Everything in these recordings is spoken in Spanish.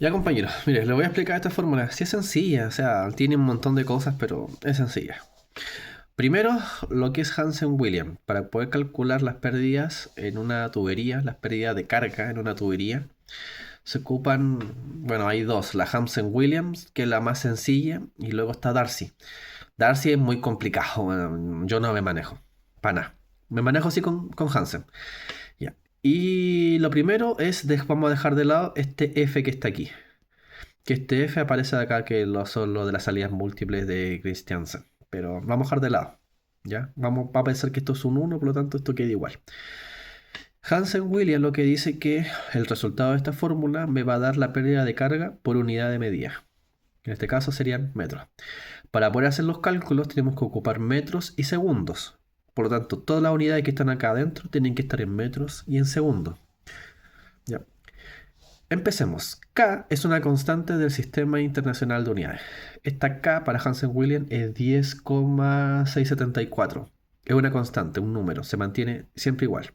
Ya compañeros, mire, les voy a explicar esta fórmula. Sí es sencilla, o sea, tiene un montón de cosas, pero es sencilla. Primero, lo que es Hansen-Williams. Para poder calcular las pérdidas en una tubería, las pérdidas de carga en una tubería, se ocupan, bueno, hay dos, la Hansen-Williams, que es la más sencilla, y luego está Darcy. Darcy es muy complicado, bueno, yo no me manejo, para nada. Me manejo así con Hansen. Ya. Y lo primero es, vamos a dejar de lado este F que está aquí. Que este F aparece acá que son lo de las salidas múltiples de Christiansen. Pero vamos a dejar de lado. ¿Ya? Vamos a pensar que esto es un uno, por lo tanto esto queda igual. Hansen-Williams lo que dice que el resultado de esta fórmula me va a dar la pérdida de carga por unidad de medida. En este caso serían metros. Para poder hacer los cálculos tenemos que ocupar metros y segundos. Por lo tanto, todas las unidades que están acá adentro tienen que estar en metros y en segundos. ¿Ya? Empecemos. K es una constante del Sistema Internacional de Unidades. Esta K para Hansen-Williams es 10,674. Es una constante, un número, se mantiene siempre igual.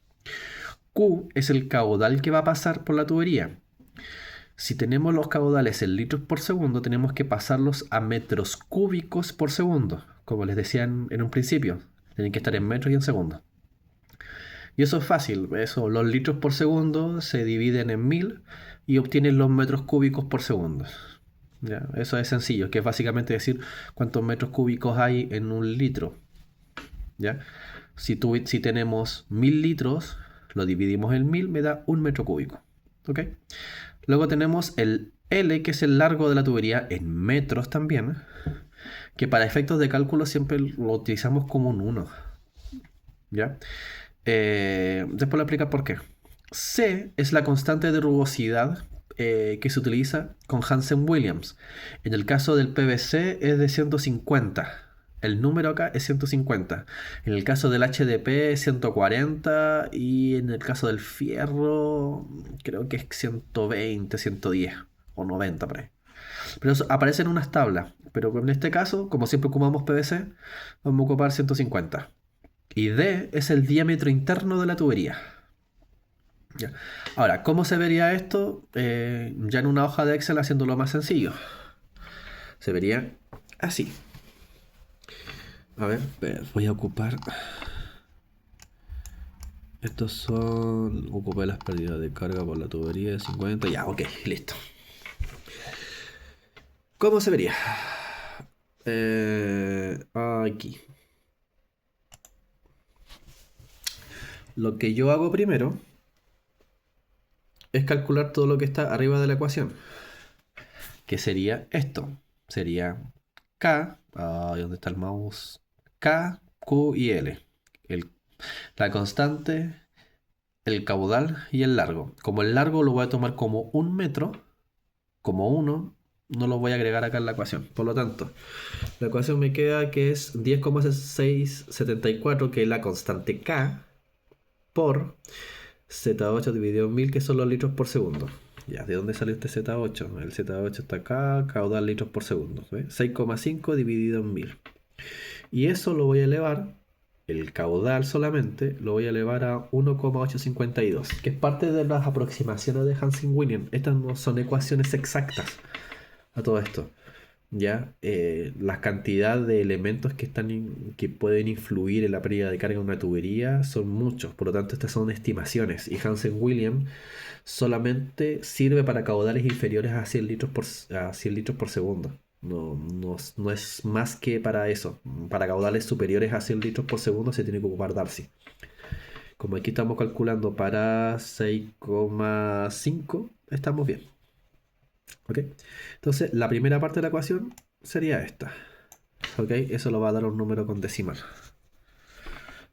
Q es el caudal que va a pasar por la tubería. Si tenemos los caudales en litros por segundo, tenemos que pasarlos a metros cúbicos por segundo. Como les decía en un principio, tienen que estar en metros y en segundos. Y eso es fácil, eso, los litros por segundo se dividen en 1000 y obtienen los metros cúbicos por segundo. ¿Ya? Eso es sencillo, que es básicamente decir cuántos metros cúbicos hay en un litro. ¿Ya? Si tenemos 1000 litros, lo dividimos en 1000, me da un metro cúbico. ¿Ok? Luego tenemos el L, que es el largo de la tubería, en metros también, que para efectos de cálculo siempre lo utilizamos como un 1. ¿Ya? Después lo explica por qué. C es la constante de rugosidad que se utiliza con Hansen-Williams. En el caso del PVC es de 150. El número acá es 150. En el caso del HDP es 140 y en el caso del fierro creo que es 120, 110 o 90 por ahí. Pero eso aparece en unas tablas. Pero en este caso, como siempre ocupamos PVC, vamos a ocupar 150. Y D es el diámetro interno de la tubería. Ya. Ahora, ¿cómo se vería esto? Ya en una hoja de Excel haciéndolo más sencillo. Se vería así. A ver, voy a ocupar. Estos son. Ocupé las pérdidas de carga por la tubería de 50. Ya, ok, listo. ¿Cómo se vería? Aquí. Lo que yo hago primero es calcular todo lo que está arriba de la ecuación. Que sería esto. Sería K, ¿dónde está el mouse? K, Q y L. El- la constante, el caudal y el largo. Como el largo lo voy a tomar como un metro, como uno, no lo voy a agregar acá en la ecuación. Por lo tanto, la ecuación me queda que es 10,674, que es la constante K, por Z8 dividido en 1000, que son los litros por segundo. Ya, ¿de dónde salió este Z8? El Z8 está acá, caudal litros por segundo. 6,5 dividido en 1000. Y eso lo voy a elevar, el caudal solamente, lo voy a elevar a 1,852, que es parte de las aproximaciones de Hansen-Williams. Estas no son ecuaciones exactas a todo esto. Ya, la cantidad de elementos que pueden influir en la pérdida de carga en una tubería son muchos, por lo tanto estas son estimaciones y Hansen-Williams solamente sirve para caudales inferiores a 100 litros a 100 litros por segundo. No es más que para eso. Para caudales superiores a 100 litros por segundo se tiene que ocupar Darcy. Como aquí estamos calculando para 6,5, estamos bien. ¿Ok? Entonces, la primera parte de la ecuación sería esta. ¿Ok? Eso lo va a dar un número con decimal.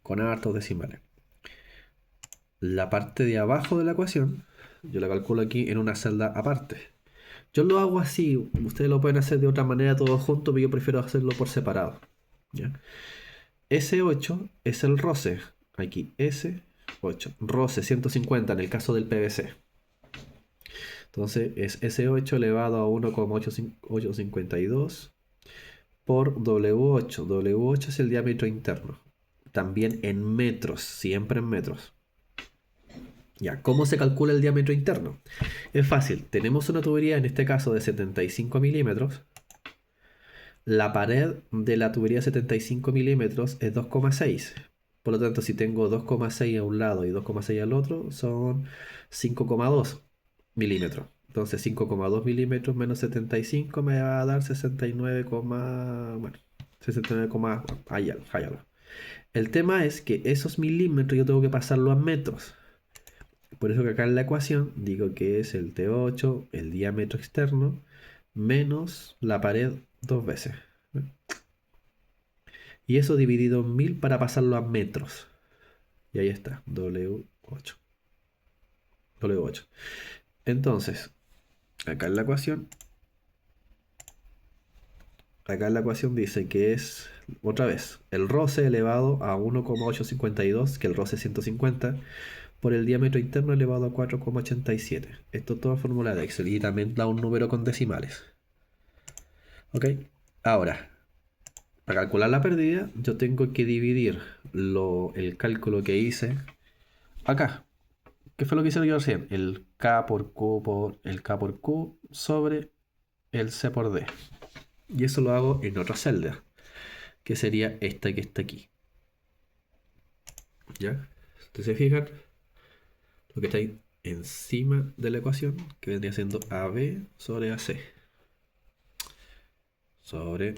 Con hartos decimales. La parte de abajo de la ecuación, yo la calculo aquí en una celda aparte. Yo lo hago así, ustedes lo pueden hacer de otra manera todo junto, pero yo prefiero hacerlo por separado. ¿Ya? S8 es el roce. Aquí S8. Roce 150 en el caso del PVC. Entonces es S8 elevado a 1,852 por W8. W8 es el diámetro interno. También en metros, siempre en metros. Ya, ¿cómo se calcula el diámetro interno? Es fácil, tenemos una tubería, en este caso de 75 milímetros. La pared de la tubería de 75 milímetros es 2,6. Por lo tanto, si tengo 2,6 a un lado y 2,6 al otro, son 5,2 milímetros. Entonces 5,2 milímetros menos 75 me va a dar 69, bueno, 69, hay algo. El tema es que esos milímetros yo tengo que pasarlo a metros. Por eso que acá en la ecuación digo que es el T8, el diámetro externo, menos la pared dos veces. Y eso dividido en 1000 para pasarlo a metros. Y ahí está, W8. W8. Entonces, acá en la ecuación, dice que es, otra vez, el roce elevado a 1,852, que el roce es 150, por el diámetro interno elevado a 4,87. Esto es toda fórmula de Excel y también da un número con decimales. ¿Ok? Ahora, para calcular la pérdida, yo tengo que dividir el cálculo que hice acá. ¿Qué fue lo que hice yo recién? El K por Q el K por Q sobre el C por D. Y eso lo hago en otra celda, que sería esta que está aquí. ¿Ya? Entonces se fijan, lo que está ahí encima de la ecuación, que vendría siendo AB sobre AC. Sobre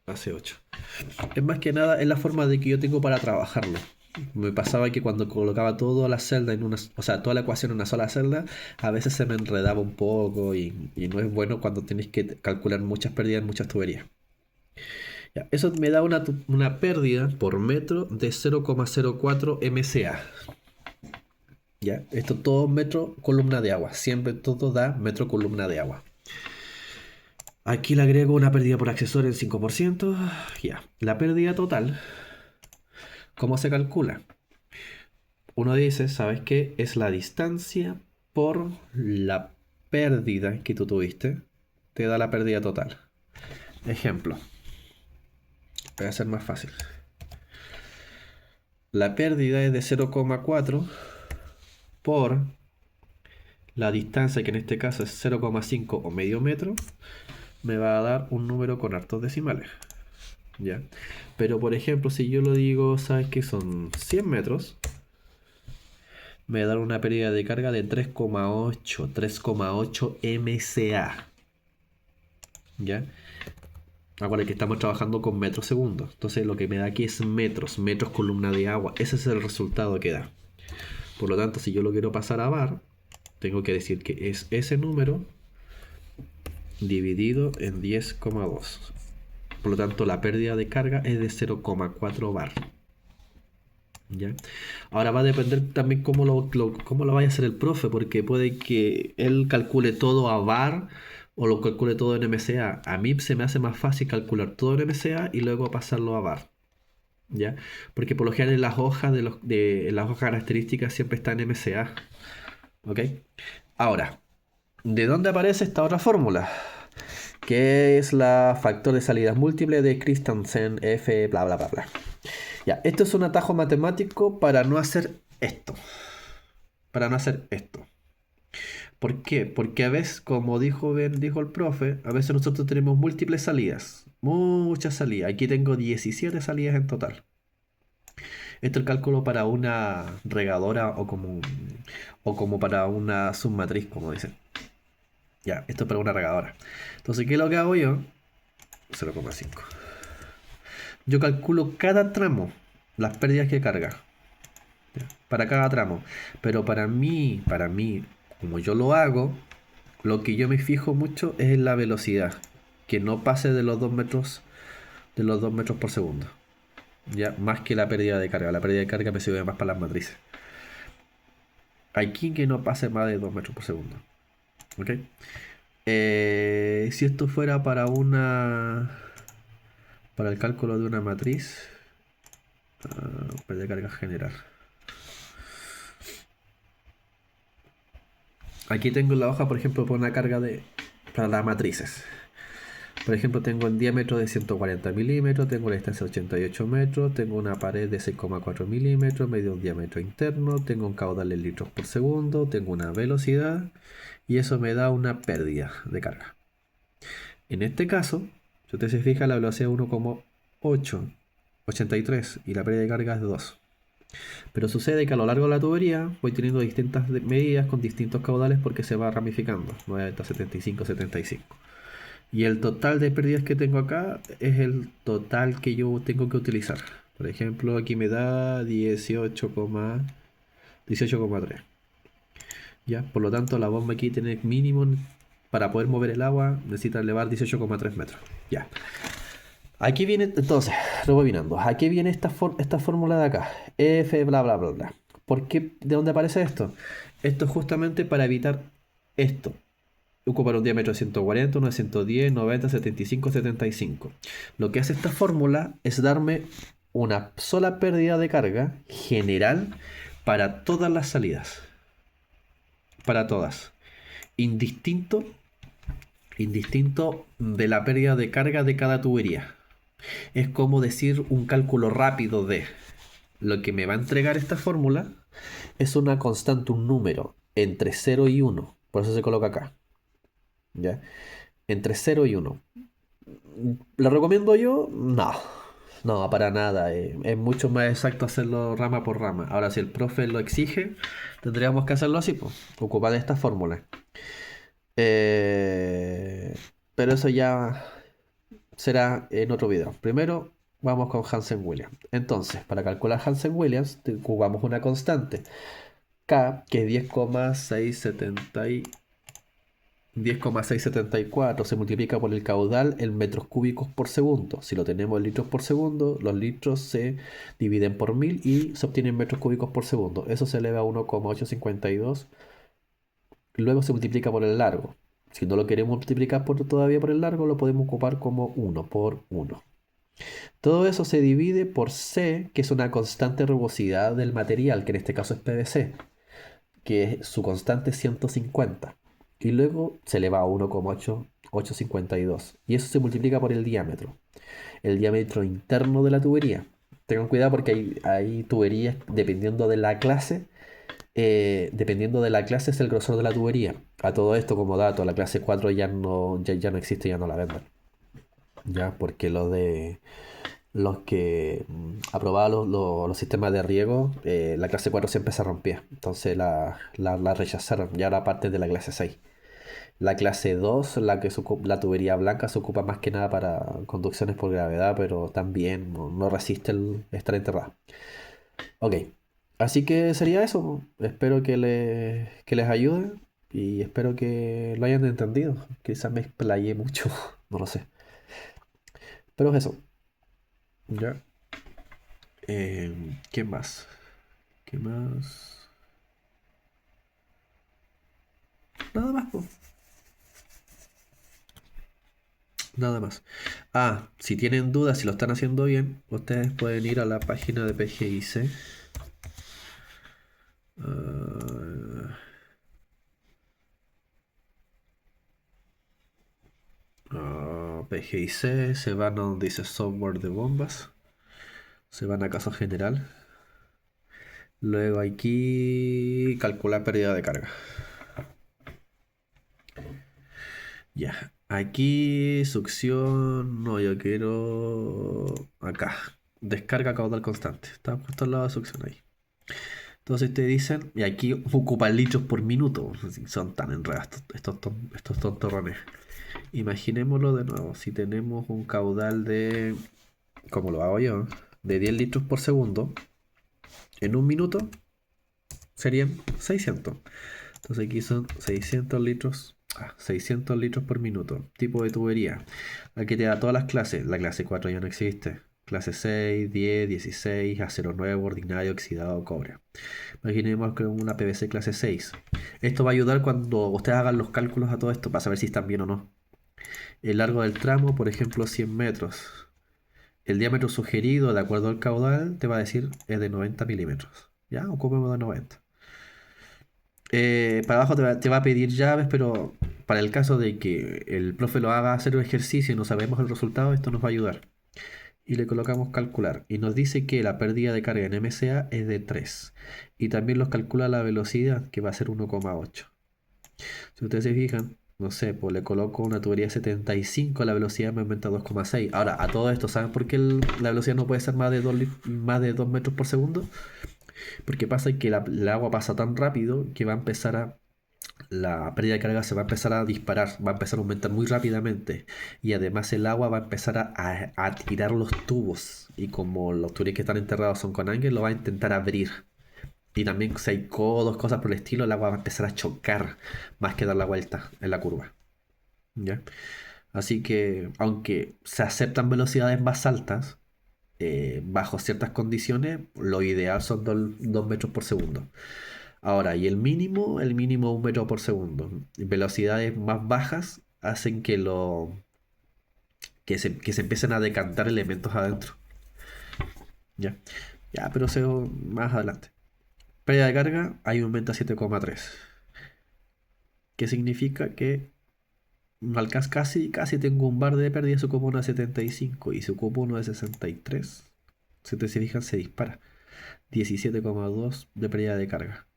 AC8. Es más que nada, es la forma de que yo tengo para trabajarlo. Me pasaba que cuando colocaba toda la celda o sea, toda la ecuación en una sola celda, a veces se me enredaba un poco y no es bueno cuando tienes que calcular muchas pérdidas en muchas tuberías. Ya, eso me da una pérdida por metro de 0,04 MCA. ¿Ya? Esto todo metro columna de agua. Siempre todo da metro columna de agua. Aquí le agrego una pérdida por accesorio en 5%. Ya. La pérdida total, ¿cómo se calcula? Uno dice, ¿sabes qué? Es la distancia por la pérdida que tú tuviste. Te da la pérdida total. Ejemplo. Voy a hacer más fácil. La pérdida es de 0,4 por la distancia, que en este caso es 0,5 o medio metro. Me va a dar un número con hartos decimales. ¿Ya? Pero por ejemplo, si yo lo digo, ¿sabes qué? Son 100 metros. Me va a dar una pérdida de carga de 3,8 MCA. ¿Ya? Acuérdense que estamos trabajando con metros segundos. Entonces lo que me da aquí es metros columna de agua. Ese es el resultado que da. Por lo tanto, si yo lo quiero pasar a bar, tengo que decir que es ese número dividido en 10,2. Por lo tanto, la pérdida de carga es de 0,4 bar. ¿Ya? Ahora va a depender también cómo lo vaya a hacer el profe, porque puede que él calcule todo a bar o lo calcule todo en MCA. A mí se me hace más fácil calcular todo en MCA y luego pasarlo a bar. ¿Ya? Porque por lo general en las hojas las hojas características siempre están en MCA. ¿Ok? Ahora, ¿de dónde aparece esta otra fórmula? Que es la factor de salidas múltiple de Christensen F, bla, bla, bla, bla. Ya, esto es un atajo matemático para no hacer esto. Para no hacer esto. ¿Por qué? Porque a veces, como dijo el profe, a veces nosotros tenemos múltiples salidas. Muchas salidas. Aquí tengo 17 salidas en total. Esto es el cálculo para una regadora o como para una submatriz, como dicen. Ya, esto es para una regadora. Entonces, ¿qué es lo que hago yo? 0,5. Yo calculo cada tramo, las pérdidas que carga. Ya, para cada tramo. Pero para mí, como yo lo hago, lo que yo me fijo mucho es en la velocidad. Que no pase de los 2 metros, por segundo. Ya, más que la pérdida de carga. La pérdida de carga me sirve más para las matrices. Aquí que no pase más de 2 metros por segundo. ¿Ok? Si esto fuera para el cálculo de una matriz, pérdida de carga general. Aquí tengo en la hoja, por ejemplo, para una carga para las matrices. Por ejemplo, tengo un diámetro de 140 milímetros, tengo una distancia de 88 metros, tengo una pared de 6,4 milímetros, medio un diámetro interno, tengo un caudal en litros por segundo, tengo una velocidad y eso me da una pérdida de carga. En este caso, si usted se fija, la velocidad es 1,883 y la pérdida de carga es de 2. Pero sucede que a lo largo de la tubería voy teniendo distintas medidas con distintos caudales porque se va ramificando, 90, 75, 75. Y el total de pérdidas que tengo acá es el total que yo tengo que utilizar. Por ejemplo, aquí me da 18,3. ¿Ya? Por lo tanto, la bomba aquí tiene mínimo, para poder mover el agua, necesita elevar 18,3 metros. Ya. Aquí viene, entonces, rebobinando. Aquí viene esta fórmula de acá. F, bla, bla, bla, bla. ¿Por qué? ¿De dónde aparece esto? Esto es justamente para evitar esto. Ocupar un diámetro de 140, uno de 110, 90, 75, 75. Lo que hace esta fórmula es darme una sola pérdida de carga general para todas las salidas. Para todas. Indistinto, indistinto de la pérdida de carga de cada tubería. Es como decir un cálculo rápido de lo que me va a entregar esta fórmula. Es una constante, un número entre 0 y 1. Por eso se coloca acá. ¿Ya? Entre 0 y 1. ¿Lo recomiendo yo? No. No, para nada. Es mucho más exacto hacerlo rama por rama. Ahora, si el profe lo exige, tendríamos que hacerlo así, pues. Ocupar esta fórmula. Eh, pero eso ya será en otro video. Primero vamos con Hansen-Williams. Entonces, para calcular Hansen-Williams, ocupamos una constante. K, que es 10,674 se multiplica por el caudal en metros cúbicos por segundo. Si lo tenemos en litros por segundo, los litros se dividen por 1000 y se obtienen metros cúbicos por segundo. Eso se eleva a 1,852. Luego se multiplica por el largo. Si no lo queremos multiplicar todavía por el largo, lo podemos ocupar como 1 por 1. Todo eso se divide por C, que es una constante rugosidad del material, que en este caso es PVC, que su constante es 150. Y luego se eleva a 1,852. Y eso se multiplica por el diámetro interno de la tubería. Tengan cuidado porque hay tuberías, dependiendo de la clase es el grosor de la tubería. A todo esto, como dato, la clase 4 ya no existe, ya no la venden. Ya, porque los que aprobaban los sistemas de riego, la clase 4 siempre se rompía. Entonces la rechazaron. Y ahora parte de la clase 6. La clase 2, la tubería blanca, se ocupa más que nada para conducciones por gravedad, pero también no resiste el estar enterrada. Ok, así que sería eso. Espero que les ayude y espero que lo hayan entendido. Quizás me explayé mucho, no lo sé. Pero es eso. Ya. ¿Qué más? ¿Qué más? Nada más, po. Nada más. Ah, si tienen dudas, si lo están haciendo bien, ustedes pueden ir a la página de PGIC. PGIC, se van a donde dice software de bombas. Se van a caso general. Luego aquí calcular pérdida de carga. Ya. Aquí succión. No, yo quiero. Acá. Descarga caudal constante. Está puesto al lado de succión ahí. Entonces te dicen. Y aquí ocupan litros por minuto. Son tan enredados estos tontorrones. Imaginémoslo de nuevo. Si tenemos un caudal de. Como lo hago yo. De 10 litros por segundo. En un minuto. Serían 600. Entonces aquí son 600 litros. 600 litros por minuto. Tipo de tubería. Aquí te da todas las clases. La clase 4 ya no existe. Clase 6, 10, 16, acero nuevo, ordinario, oxidado, cobre. Imaginemos que una PVC clase 6. Esto va a ayudar cuando ustedes hagan los cálculos a todo esto para saber si están bien o no. El largo del tramo, por ejemplo, 100 metros. El diámetro sugerido, de acuerdo al caudal, te va a decir es de 90 milímetros. Ya, ocupemos de 90. Para abajo te va a pedir llaves, pero para el caso de que el profe lo haga hacer un ejercicio y no sabemos el resultado, esto nos va a ayudar. Y le colocamos calcular. Y nos dice que la pérdida de carga en MCA es de 3. Y también nos calcula la velocidad, que va a ser 1,8. Si ustedes se fijan, no sé, pues le coloco una tubería de 75, la velocidad me aumenta a 2,6. Ahora, a todo esto, ¿saben por qué la velocidad no puede ser más de 2 metros por segundo? Porque pasa que el agua pasa tan rápido que va a empezar a la pérdida de carga se va a empezar a disparar, va a empezar a aumentar muy rápidamente y además el agua va a empezar a tirar los tubos y como los tubos que están enterrados son con ángel, lo va a intentar abrir. Y también si hay codos, cosas por el estilo, el agua va a empezar a chocar más que dar la vuelta en la curva. ¿Ya? Así que aunque se aceptan velocidades más altas, bajo ciertas condiciones, lo ideal son 2 metros por segundo. Ahora, y el mínimo 1 metro por segundo. Velocidades más bajas hacen que se empiecen a decantar elementos adentro. Ya, ya, pero eso más adelante. Pérdida de carga, ahí aumenta a 7,3. ¿Qué significa? Que casi tengo un bar de pérdida, se ocupa uno de 75 y se ocupa uno de 63. Si ustedes se fijan, se dispara. 17,2 de pérdida de carga.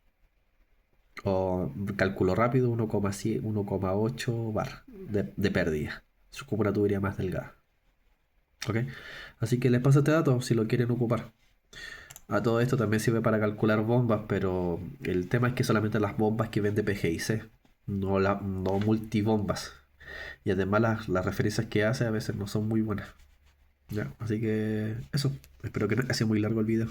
O cálculo rápido, 1,7, 1,8 bar de pérdida. Es como una tubería más delgada. ¿Ok? Así que les paso este dato si lo quieren ocupar. A todo esto también sirve para calcular bombas, pero el tema es que solamente las bombas que vende PGIC, no multibombas. Y además las referencias que hace a veces no son muy buenas. Ya, así que eso. Espero que no haya sido muy largo el video.